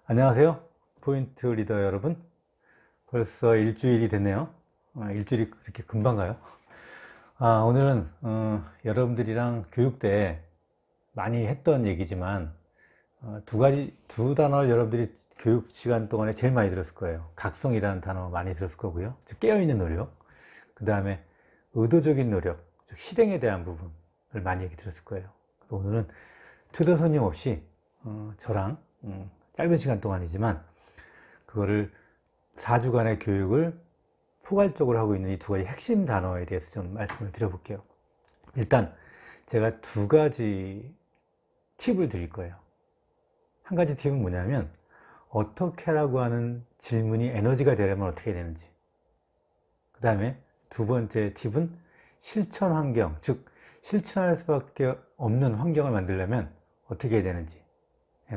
안녕하세요. 포인트 리더 여러분. 벌써 일주일이 됐네요. 일주일이 그렇게 금방 가요. 오늘은 여러분들이랑 교육 때 많이 했던 얘기지만 두 단어를 여러분들이 교육 시간 동안에 제일 많이 들었을 거예요. 각성이라는 단어 많이 들었을 거고요. 즉 깨어있는 노력, 그 다음에 의도적인 노력, 즉 실행에 대한 부분을 많이 얘기 들었을 거예요. 오늘은 초대 손님 없이 저랑 짧은 시간 동안이지만 그거를 4주간의 교육을 포괄적으로 하고 있는 이 두 가지 핵심 단어에 대해서 좀 말씀을 드려볼게요. 일단 제가 두 가지 팁을 드릴 거예요. 한 가지 팁은 뭐냐면 어떻게 라고 하는 질문이 에너지가 되려면 어떻게 해야 되는지, 그 다음에 두 번째 팁은 실천 환경, 즉 실천할 수밖에 없는 환경을 만들려면 어떻게 해야 되는지,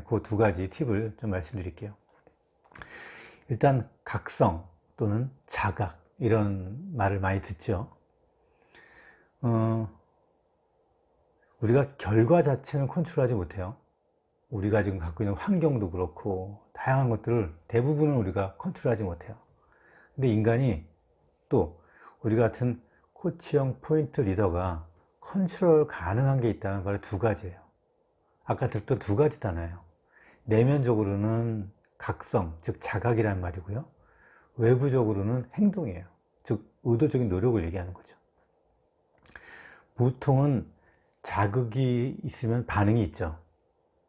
그 두 가지 팁을 좀 말씀드릴게요. 일단 각성 또는 자각 이런 말을 많이 듣죠. 우리가 결과 자체는 컨트롤하지 못해요. 우리가 지금 갖고 있는 환경도 그렇고 다양한 것들을 대부분은 우리가 컨트롤하지 못해요. 근데 인간이 또 우리 같은 코치형 포인트 리더가 컨트롤 가능한 게 있다면 바로 두 가지예요. 아까 들었던 두 가지 단어예요. 내면적으로는 각성, 즉 자각이란 말이고요. 외부적으로는 행동이에요. 즉 의도적인 노력을 얘기하는 거죠. 보통은 자극이 있으면 반응이 있죠.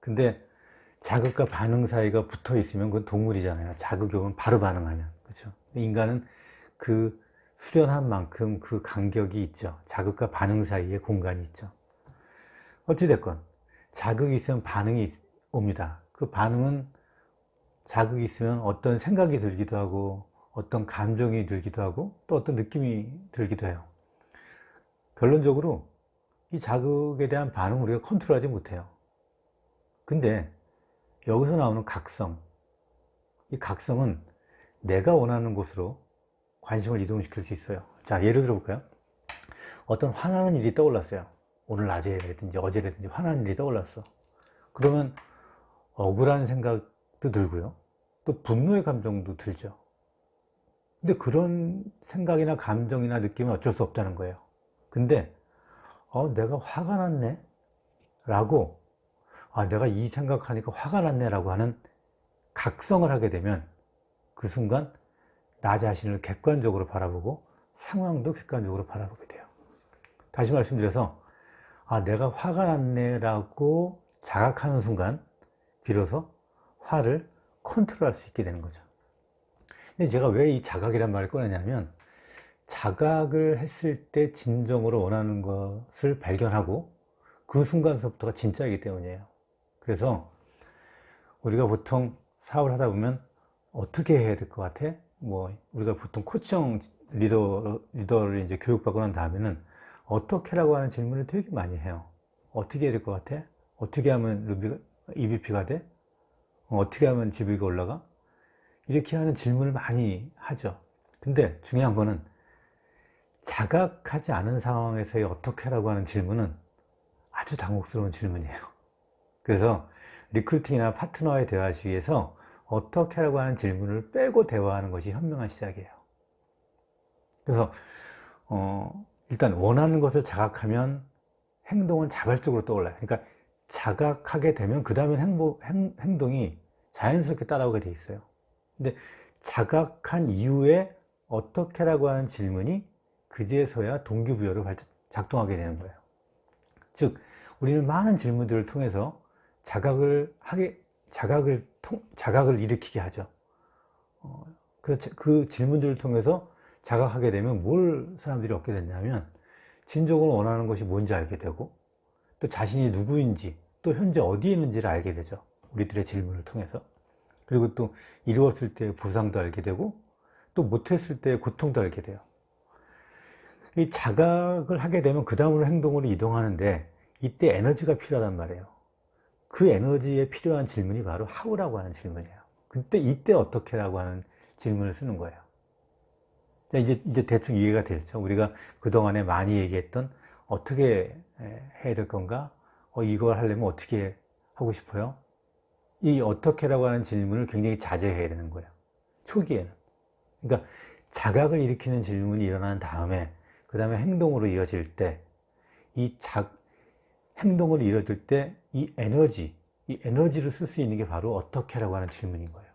근데 자극과 반응 사이가 붙어 있으면 그건 동물이잖아요. 자극이 오면 바로 반응하면. 그렇죠? 인간은 그 수련한 만큼 그 간격이 있죠. 자극과 반응 사이에 공간이 있죠. 어찌됐건 자극이 있으면 반응이 옵니다. 그 반응은 자극이 있으면 어떤 생각이 들기도 하고 어떤 감정이 들기도 하고 또 어떤 느낌이 들기도 해요. 결론적으로 이 자극에 대한 반응을 우리가 컨트롤하지 못해요. 근데 여기서 나오는 각성, 이 각성은 내가 원하는 곳으로 관심을 이동시킬 수 있어요. 자, 예를 들어 볼까요? 어떤 화나는 일이 떠올랐어요. 오늘 낮에라든지 어제라든지 화나는 일이 떠올랐어. 그러면 억울한 생각도 들고요. 또 분노의 감정도 들죠. 근데 그런 생각이나 감정이나 느낌은 어쩔 수 없다는 거예요. 근데 내가 화가 났네 라고, 내가 이 생각하니까 화가 났네 라고 하는 각성을 하게 되면 그 순간 나 자신을 객관적으로 바라보고 상황도 객관적으로 바라보게 돼요. 다시 말씀드려서 내가 화가 났네 라고 자각하는 순간 비로소 화를 컨트롤할 수 있게 되는 거죠. 근데 제가 왜 이 자각이란 말을 꺼내냐면 자각을 했을 때 진정으로 원하는 것을 발견하고 그 순간서부터가 진짜이기 때문이에요. 그래서 우리가 보통 사업을 하다 보면 어떻게 해야 될 것 같아? 우리가 보통 코치형 리더를 이제 교육받고 난 다음에는 어떻게라고 하는 질문을 되게 많이 해요. 어떻게 해야 될 것 같아? 어떻게 하면 EVP가 돼? 어떻게 하면 GV가 올라가? 이렇게 하는 질문을 많이 하죠. 근데 중요한 거는 자각하지 않은 상황에서의 어떻게라고 하는 질문은 아주 당혹스러운 질문이에요. 그래서 리크루팅이나 파트너와의 대화 시기에서 어떻게라고 하는 질문을 빼고 대화하는 것이 현명한 시작이에요. 그래서 일단 원하는 것을 자각하면 행동은 자발적으로 떠올라요. 그러니까 자각하게 되면 그 다음에 행동이 자연스럽게 따라오게 돼 있어요. 근데 자각한 이후에 어떻게라고 하는 질문이 그제서야 동기부여를 작동하게 되는 거예요. 즉 우리는 많은 질문들을 통해서 자각을 일으키게 하죠. 그 질문들을 통해서 자각하게 되면 뭘 사람들이 얻게 됐냐면 진정으로 원하는 것이 뭔지 알게 되고 또 자신이 누구인지 또 현재 어디에 있는지를 알게 되죠. 우리들의 질문을 통해서. 그리고 또 이루었을 때의 보상도 알게 되고 또 못했을 때의 고통도 알게 돼요. 이 자각을 하게 되면 그 다음으로 행동으로 이동하는데 이때 에너지가 필요하단 말이에요. 그 에너지에 필요한 질문이 바로 how라고 하는 질문이에요. 이때 어떻게라고 하는 질문을 쓰는 거예요. 자, 이제 대충 이해가 됐죠. 우리가 그동안에 많이 얘기했던 어떻게 해야 될 건가? 이걸 하려면 어떻게 하고 싶어요? 이 어떻게라고 하는 질문을 굉장히 자제해야 되는 거예요. 초기에는. 그러니까 자각을 일으키는 질문이 일어난 다음에 그 다음에 행동으로 이어질 때 행동을 이뤄질 때 이 에너지를 쓸 수 있는 게 바로 어떻게라고 하는 질문인 거예요.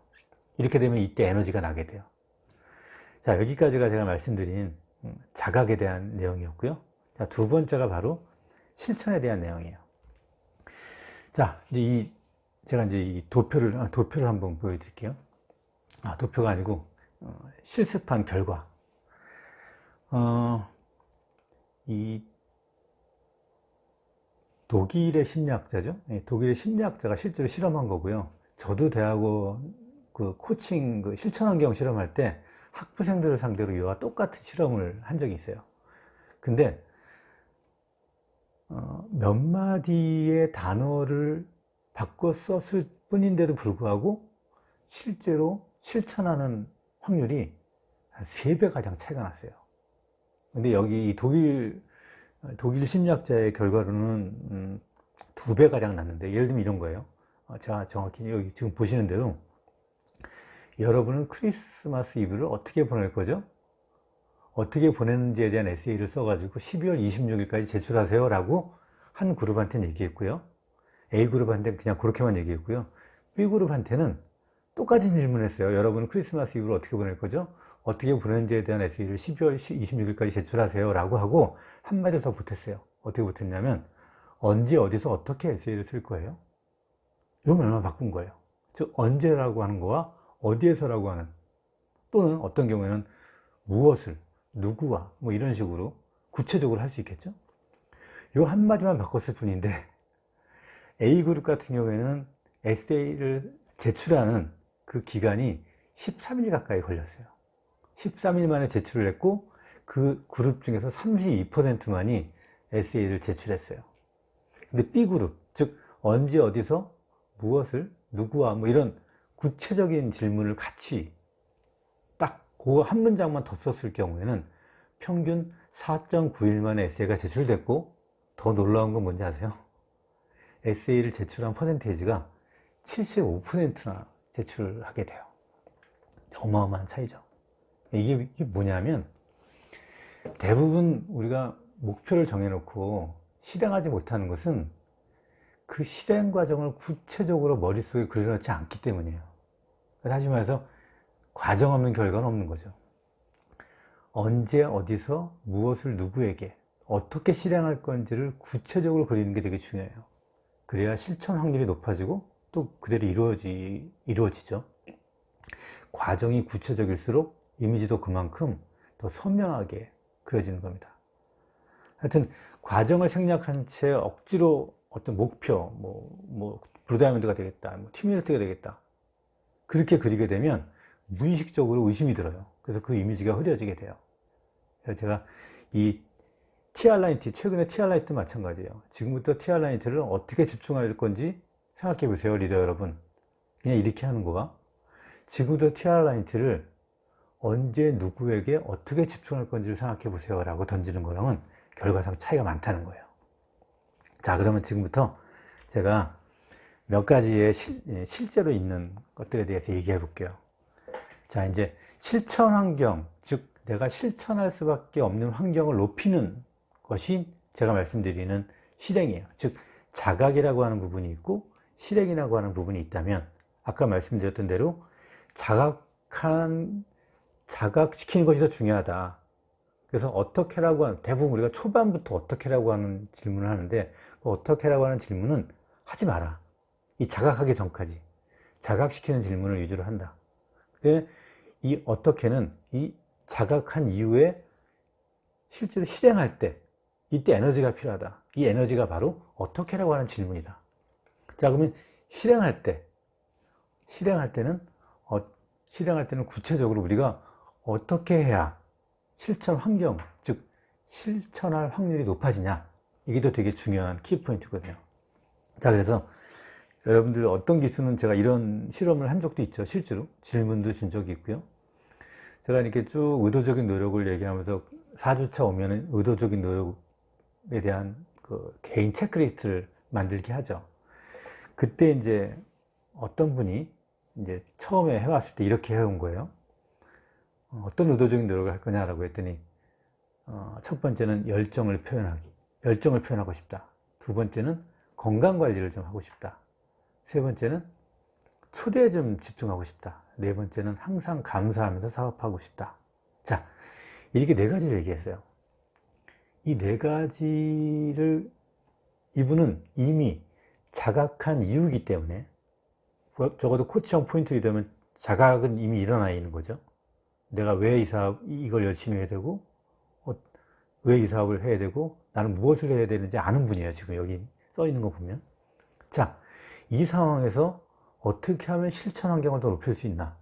이렇게 되면 이때 에너지가 나게 돼요. 자, 여기까지가 제가 말씀드린 자각에 대한 내용이었고요. 자, 두 번째가 바로 실천에 대한 내용이에요. 자, 이제 제가 이제 이 도표를 한번 보여드릴게요. 도표가 아니고, 실습한 결과. 이 독일의 심리학자죠. 독일의 심리학자가 실제로 실험한 거고요. 저도 대학원 코칭 실천 환경 실험할 때 학부생들을 상대로 이와 똑같은 실험을 한 적이 있어요. 근데 몇 마디의 단어를 바꿔 썼을 뿐인데도 불구하고 실제로 실천하는 확률이 한 3배 가량 차이가 났어요. 근데 여기 이 독일 심리학자의 결과로는 2배 가량 났는데, 예를 들면 이런 거예요. 제가 정확히 여기 지금 보시는 대로 여러분은 크리스마스 이브를 어떻게 보낼 거죠? 어떻게 보내는지에 대한 에세이를 써가지고 12월 26일까지 제출하세요 라고 한 그룹한테는 얘기했고요. A그룹한테는 그냥 그렇게만 얘기했고요. B그룹한테는 똑같은 질문을 했어요. 여러분은 크리스마스 이브를 어떻게 보낼 거죠? 어떻게 보내는지에 대한 에세이를 12월 26일까지 제출하세요 라고 하고 한마디 더 보탰어요. 어떻게 보탰냐면 언제 어디서 어떻게 에세이를 쓸 거예요? 이것만 바꾼 거예요. 즉 언제라고 하는 거와 어디에서라고 하는, 또는 어떤 경우에는 무엇을, 누구와 뭐 이런 식으로 구체적으로 할 수 있겠죠. 이 한마디만 바꿨을 뿐인데 A그룹 같은 경우에는 에세이를 제출하는 그 기간이 13일 가까이 걸렸어요. 13일 만에 제출을 했고 그 그룹 중에서 32%만이 에세이를 제출했어요. 근데 B그룹, 즉 언제 어디서 무엇을 누구와 뭐 이런 구체적인 질문을 같이 딱 그 한 문장만 더 썼을 경우에는 평균 4.9일 만에 에세이가 제출됐고, 더 놀라운 건 뭔지 아세요? 에세이를 제출한 퍼센테이지가 75%나 제출하게 돼요. 어마어마한 차이죠. 이게 뭐냐면 대부분 우리가 목표를 정해놓고 실행하지 못하는 것은 그 실행 과정을 구체적으로 머릿속에 그려놓지 않기 때문이에요. 다시 말해서 과정 없는 결과는 없는 거죠. 언제 어디서 무엇을 누구에게 어떻게 실행할 건지를 구체적으로 그리는 게 되게 중요해요. 그래야 실천 확률이 높아지고 또 그대로 이루어지죠. 과정이 구체적일수록 이미지도 그만큼 더 선명하게 그려지는 겁니다. 하여튼 과정을 생략한 채 억지로 어떤 목표, 블루다이아몬드가 되겠다, 팀밀트가 되겠다, 그렇게 그리게 되면 무의식적으로 의심이 들어요. 그래서 그 이미지가 흐려지게 돼요. 그래서 제가 이 TR90, 최근에 TR90도 마찬가지예요. 지금부터 TR90를 어떻게 집중할 건지 생각해 보세요, 리더 여러분. 그냥 이렇게 하는 거가, 지금부터 TR90를 언제 누구에게 어떻게 집중할 건지를 생각해 보세요 라고 던지는 거랑은 결과상 차이가 많다는 거예요. 자, 그러면 지금부터 제가 몇 가지의 실제로 있는 것들에 대해서 얘기해 볼게요. 자, 이제 실천 환경, 즉 내가 실천할 수밖에 없는 환경을 높이는 것이 제가 말씀드리는 실행이에요. 즉 자각이라고 하는 부분이 있고 실행이라고 하는 부분이 있다면, 아까 말씀드렸던 대로 자각시키는 것이 더 중요하다. 그래서 어떻게라고 하는, 대부분 우리가 초반부터 어떻게라고 하는 질문을 하는데, 그 어떻게라고 하는 질문은 하지 마라. 이 자각하기 전까지 자각시키는 질문을 위주로 한다. 근데 이 어떻게는 이 자각한 이후에 실제로 실행할 때, 이때 에너지가 필요하다. 이 에너지가 바로 어떻게라고 하는 질문이다. 자, 그러면 실행할 때는 구체적으로 우리가 어떻게 해야 실천 환경, 즉 실천할 확률이 높아지냐, 이게 또 되게 중요한 키포인트거든요. 자, 그래서 여러분들 어떤 기수는 제가 이런 실험을 한 적도 있죠. 실제로 질문도 준 적이 있고요. 제가 이렇게 쭉 의도적인 노력을 얘기하면서 4주차 오면은 의도적인 노력에 대한 그 개인 체크리스트를 만들게 하죠. 그때 이제 어떤 분이 이제 처음에 해왔을 때 이렇게 해온 거예요. 어떤 의도적인 노력을 할 거냐라고 했더니 첫 번째는 열정을 표현하고 싶다. 두 번째는 건강관리를 좀 하고 싶다. 세 번째는 초대에 좀 집중하고 싶다. 네 번째는 항상 감사하면서 사업하고 싶다. 자, 이렇게 네 가지를 얘기했어요. 이 네 가지를 이분은 이미 자각한 이유이기 때문에, 적어도 코치형 포인트가 되면 자각은 이미 일어나 있는 거죠. 내가 왜 이걸 열심히 해야 되고, 왜 이 사업을 해야 되고, 나는 무엇을 해야 되는지 아는 분이에요. 지금 여기 써 있는 거 보면. 자, 이 상황에서 어떻게 하면 실천 환경을 더 높일 수 있나?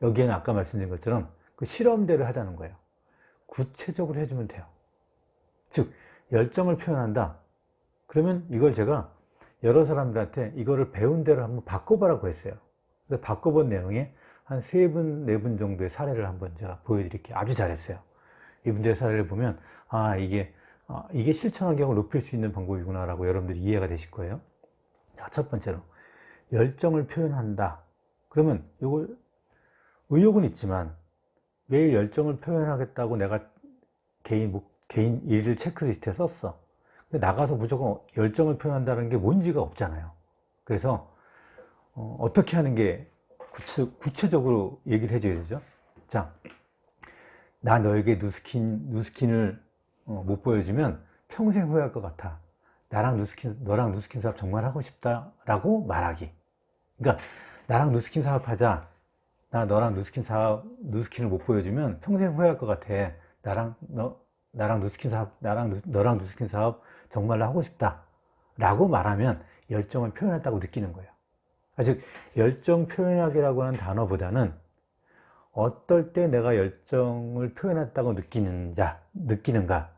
여기에는 아까 말씀드린 것처럼 그 실험대로 하자는 거예요. 구체적으로 해주면 돼요. 즉, 열정을 표현한다. 그러면 이걸 제가 여러 사람들한테 이거를 배운 대로 한번 바꿔보라고 했어요. 그래서 바꿔본 내용에 한 3분, 4분 정도의 사례를 한번 제가 보여드릴게요. 아주 잘했어요. 이분들의 사례를 보면, 이게 실천 환경을 높일 수 있는 방법이구나 라고 여러분들이 이해가 되실 거예요. 자, 첫 번째로, 열정을 표현한다. 그러면 이걸 의욕은 있지만 매일 열정을 표현하겠다고 내가 개인 일을 체크리스트에 썼어. 근데 나가서 무조건 열정을 표현한다는 게 뭔지가 없잖아요. 그래서 어떻게 하는 게 구체적으로 얘기를 해줘야 되죠. 자, 나 너에게 누스킨을 못 보여주면 평생 후회할 것 같아. 너랑 누스킨 사업 정말 하고 싶다라고 말하기. 그러니까 나랑 누스킨 사업 하자. 나 너랑 누스킨을 못 보여주면 평생 후회할 것 같아. 너랑 누스킨 사업 정말로 하고 싶다. 라고 말하면 열정을 표현했다고 느끼는 거예요. 즉, 열정 표현하기라고 하는 단어보다는 어떨 때 내가 열정을 표현했다고 느끼는가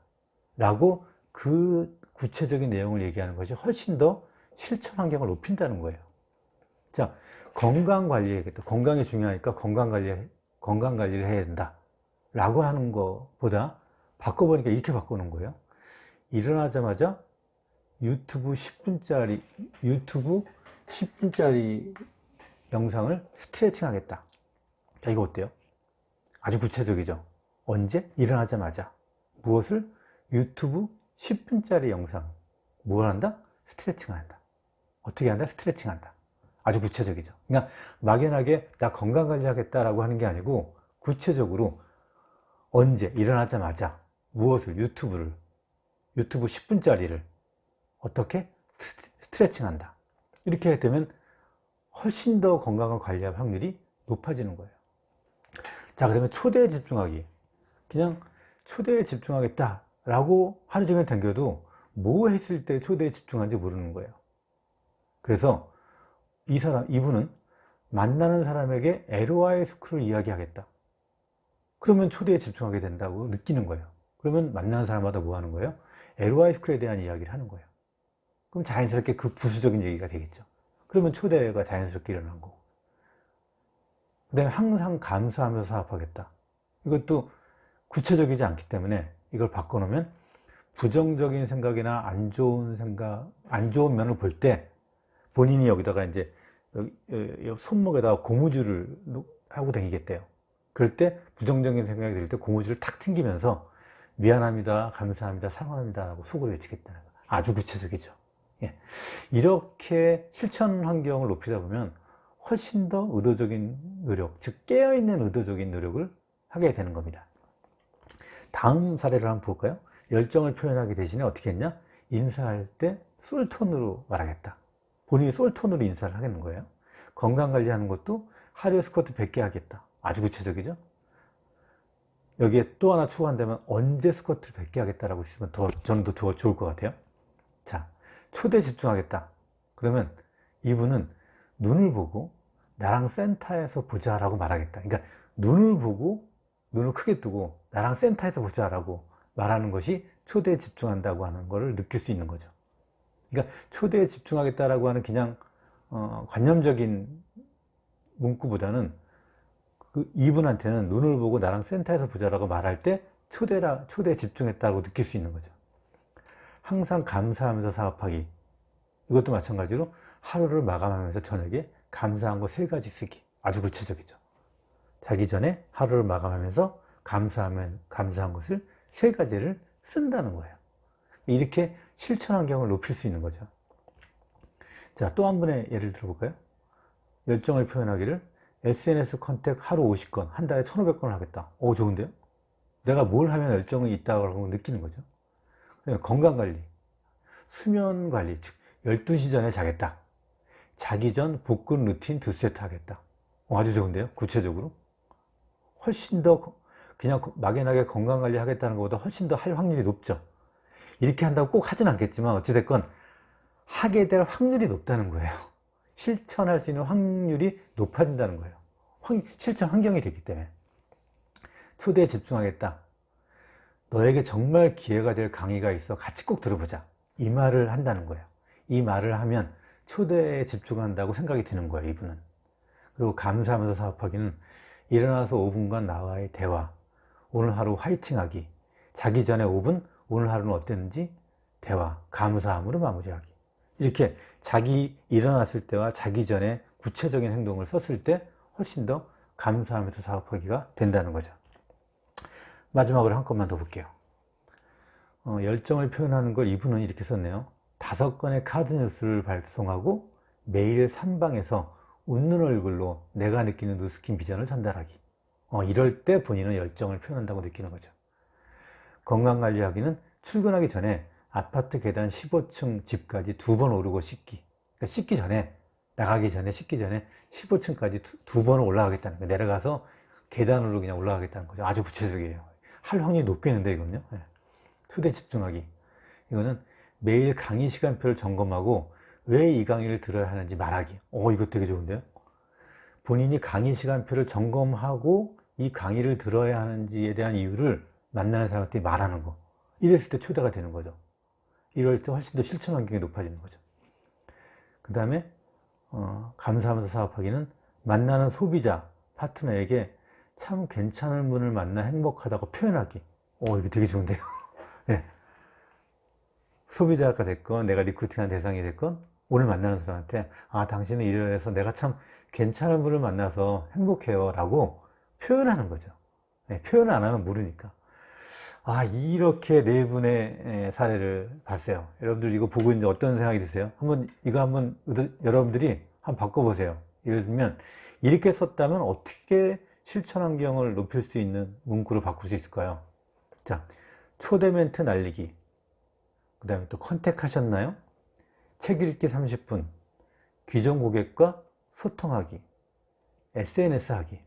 라고 그 구체적인 내용을 얘기하는 것이 훨씬 더 실천 환경을 높인다는 거예요. 자, 건강 관리해야겠다. 건강이 중요하니까 건강 관리를 해야 된다. 라고 하는 것보다 바꿔보니까 이렇게 바꾸는 거예요. 일어나자마자 유튜브 10분짜리 영상을 스트레칭 하겠다. 자, 이거 어때요? 아주 구체적이죠? 언제? 일어나자마자. 무엇을? 유튜브 10분짜리 영상. 뭘 한다? 스트레칭을 한다. 어떻게 한다? 스트레칭 한다. 아주 구체적이죠. 그러니까 막연하게 나 건강관리 하겠다라고 하는 게 아니고 구체적으로 언제? 일어나자마자 무엇을? 유튜브 10분짜리를 어떻게? 스트레칭 한다. 이렇게 되면 훨씬 더 건강을 관리할 확률이 높아지는 거예요. 자, 그러면 초대에 집중하기. 그냥 초대에 집중하겠다라고 하루 종일 댕겨도 뭐 했을 때 초대에 집중하는지 모르는 거예요. 그래서 이분은 만나는 사람에게 LOI 스쿨을 이야기하겠다. 그러면 초대에 집중하게 된다고 느끼는 거예요. 그러면 만나는 사람마다 뭐 하는 거예요? LOI 스쿨에 대한 이야기를 하는 거예요. 그럼 자연스럽게 그 부수적인 얘기가 되겠죠. 그러면 초대가 자연스럽게 일어난 거고. 그 다음에 항상 감사하면서 사업하겠다. 이것도 구체적이지 않기 때문에 이걸 바꿔놓으면 부정적인 생각이나 안 좋은 면을 볼 때 본인이 여기다가 이제 손목에다가 고무줄을 하고 다니겠대요. 그럴 때 부정적인 생각이 들 때 고무줄을 탁 튕기면서 미안합니다, 감사합니다, 사랑합니다 라고 속으로 외치겠다는 거. 아주 구체적이죠. 예. 이렇게 실천 환경을 높이다 보면 훨씬 더 의도적인 노력, 즉 깨어있는 의도적인 노력을 하게 되는 겁니다. 다음 사례를 한번 볼까요? 열정을 표현하기 대신에 어떻게 했냐? 인사할 때 솔톤으로 말하겠다. 본인이 솔톤으로 인사를 하겠는 거예요. 건강관리하는 것도 하루에 스쿼트 100개 하겠다. 아주 구체적이죠? 여기에 또 하나 추가한다면 언제 스쿼트를 100개 하겠다라고 있으면 저는 더 좋을 것 같아요. 자, 초대에 집중하겠다. 그러면 이분은 눈을 보고 나랑 센터에서 보자라고 말하겠다. 그러니까 눈을 보고 눈을 크게 뜨고 나랑 센터에서 보자라고 말하는 것이 초대에 집중한다고 하는 것을 느낄 수 있는 거죠. 그러니까 초대에 집중하겠다라고 하는 그냥 관념적인 문구보다는 이분한테는 눈을 보고 나랑 센터에서 보자라고 말할 때 초대에 집중했다고 느낄 수 있는 거죠. 항상 감사하면서 사업하기. 이것도 마찬가지로 하루를 마감하면서 저녁에 감사한 거 3가지 쓰기. 아주 구체적이죠. 자기 전에 하루를 마감하면서 감사한 것을 3가지를 쓴다는 거예요. 이렇게 실천 환경을 높일 수 있는 거죠. 자, 또 한 번의 예를 들어볼까요? 열정을 표현하기를 SNS 컨택 하루 50건, 한 달에 1,500건을 하겠다. 오, 좋은데요? 내가 뭘 하면 열정이 있다고 느끼는 거죠. 건강관리, 수면관리, 즉 12시 전에 자겠다. 자기 전 복근 루틴 2세트 하겠다. 아주 좋은데요? 구체적으로. 훨씬 더 그냥 막연하게 건강관리 하겠다는 것보다 훨씬 더 할 확률이 높죠. 이렇게 한다고 꼭 하진 않겠지만 어찌됐건 하게 될 확률이 높다는 거예요. 실천할 수 있는 확률이 높아진다는 거예요. 실천 환경이 됐기 때문에. 초대에 집중하겠다. 너에게 정말 기회가 될 강의가 있어 같이 꼭 들어보자. 이 말을 한다는 거예요. 이 말을 하면 초대에 집중한다고 생각이 드는 거예요, 이분은. 그리고 감사하면서 사업하기는 일어나서 5분간 나와의 대화, 오늘 하루 화이팅하기, 자기 전에 5분, 오늘 하루는 어땠는지 대화, 감사함으로 마무리하기. 이렇게 자기 일어났을 때와 자기 전에 구체적인 행동을 썼을 때 훨씬 더 감사하면서 사업하기가 된다는 거죠. 마지막으로 한 건만 더 볼게요. 열정을 표현하는 걸 이분은 이렇게 썼네요. 5건의 카드 뉴스를 발송하고 매일 3방에서 웃는 얼굴로 내가 느끼는 누스킨 비전을 전달하기. 이럴 때 본인은 열정을 표현한다고 느끼는 거죠. 건강관리하기는 출근하기 전에 아파트 계단 15층 집까지 2번 오르고 씻기. 그러니까 씻기 전에, 나가기 전에, 씻기 전에 15층까지 2번을 올라가겠다는 거예요. 내려가서 계단으로 그냥 올라가겠다는 거죠. 아주 구체적이에요. 할 확률이 높겠는데, 이건요. 초대 집중하기. 이거는 매일 강의 시간표를 점검하고 왜 이 강의를 들어야 하는지 말하기. 이거 되게 좋은데요. 본인이 강의 시간표를 점검하고 이 강의를 들어야 하는지에 대한 이유를 만나는 사람한테 말하는 거. 이랬을 때 초대가 되는 거죠. 이럴 때 훨씬 더 실천 환경이 높아지는 거죠. 그 다음에 감사하면서 사업하기는 만나는 소비자, 파트너에게 참 괜찮은 분을 만나 행복하다고 표현하기. 이거 되게 좋은데요. 네. 소비자가 됐건 내가 리크루팅한 대상이 됐건 오늘 만나는 사람한테 당신은 이래 해서 내가 참 괜찮은 분을 만나서 행복해요 라고 표현하는 거죠. 네, 표현을 안 하면 모르니까. 이렇게 4분의 사례를 봤어요. 여러분들 이거 보고 이제 어떤 생각이 드세요? 한번 여러분들이 한번 바꿔보세요. 예를 들면 이렇게 썼다면 어떻게 실천 환경을 높일 수 있는 문구로 바꿀 수 있을까요? 자, 초대 멘트 날리기. 그 다음에 또 컨택하셨나요? 책 읽기 30분. 기존 고객과 소통하기. SNS 하기.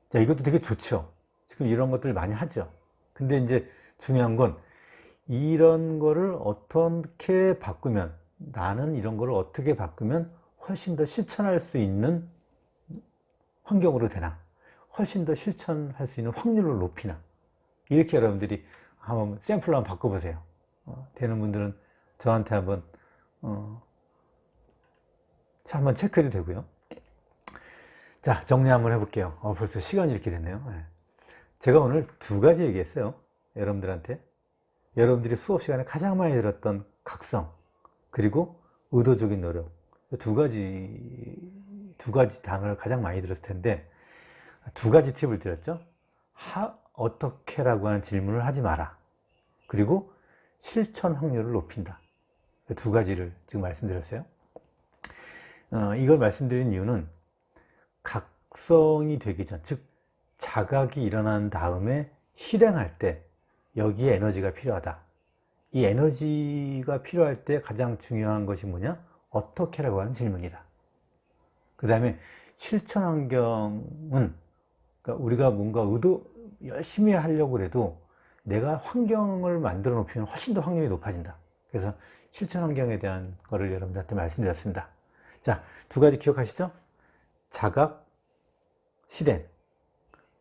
자, 이것도 되게 좋죠. 지금 이런 것들 많이 하죠. 근데 이제 중요한 건 이런 거를 어떻게 바꾸면, 나는 이런 거를 어떻게 바꾸면 훨씬 더 실천할 수 있는 환경으로 되나, 훨씬 더 실천할 수 있는 확률을 높이나, 이렇게 여러분들이 한번 샘플로 한번 바꿔보세요. 되는 분들은 저한테 한번 한번 체크해도 되고요. 자, 정리 한번 해볼게요. 벌써 시간이 이렇게 됐네요. 제가 오늘 2가지 얘기했어요. 여러분들한테. 여러분들이 수업 시간에 가장 많이 들었던 각성, 그리고 의도적인 노력. 2가지 단어를 가장 많이 들었을 텐데, 2가지 팁을 드렸죠. 어떻게라고 하는 질문을 하지 마라. 그리고 실천 확률을 높인다. 2가지를 지금 말씀드렸어요. 이걸 말씀드린 이유는 각성이 되기 전, 즉 자각이 일어난 다음에 실행할 때 여기에 에너지가 필요하다. 이 에너지가 필요할 때 가장 중요한 것이 뭐냐? 어떻게라고 하는 질문이다. 그 다음에 실천 환경은, 그러니까 우리가 뭔가 열심히 하려고 해도 내가 환경을 만들어 놓으면 훨씬 더 확률이 높아진다. 그래서 실천 환경에 대한 거를 여러분들한테 말씀드렸습니다. 자, 2가지 기억하시죠? 자각, 실행.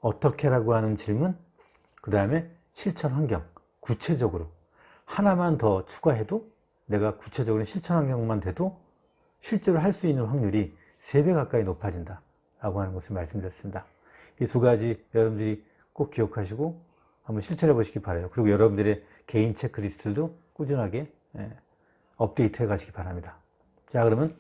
어떻게라고 하는 질문, 그 다음에 실천 환경. 구체적으로 하나만 더 추가해도, 내가 구체적으로 실천 환경만 돼도 실제로 할 수 있는 확률이 3배 가까이 높아진다 라고 하는 것을 말씀드렸습니다. 이 2가지 여러분들이 꼭 기억하시고 한번 실천해 보시기 바라요. 그리고 여러분들의 개인 체크리스트도 꾸준하게 업데이트 해 가시기 바랍니다. 자, 그러면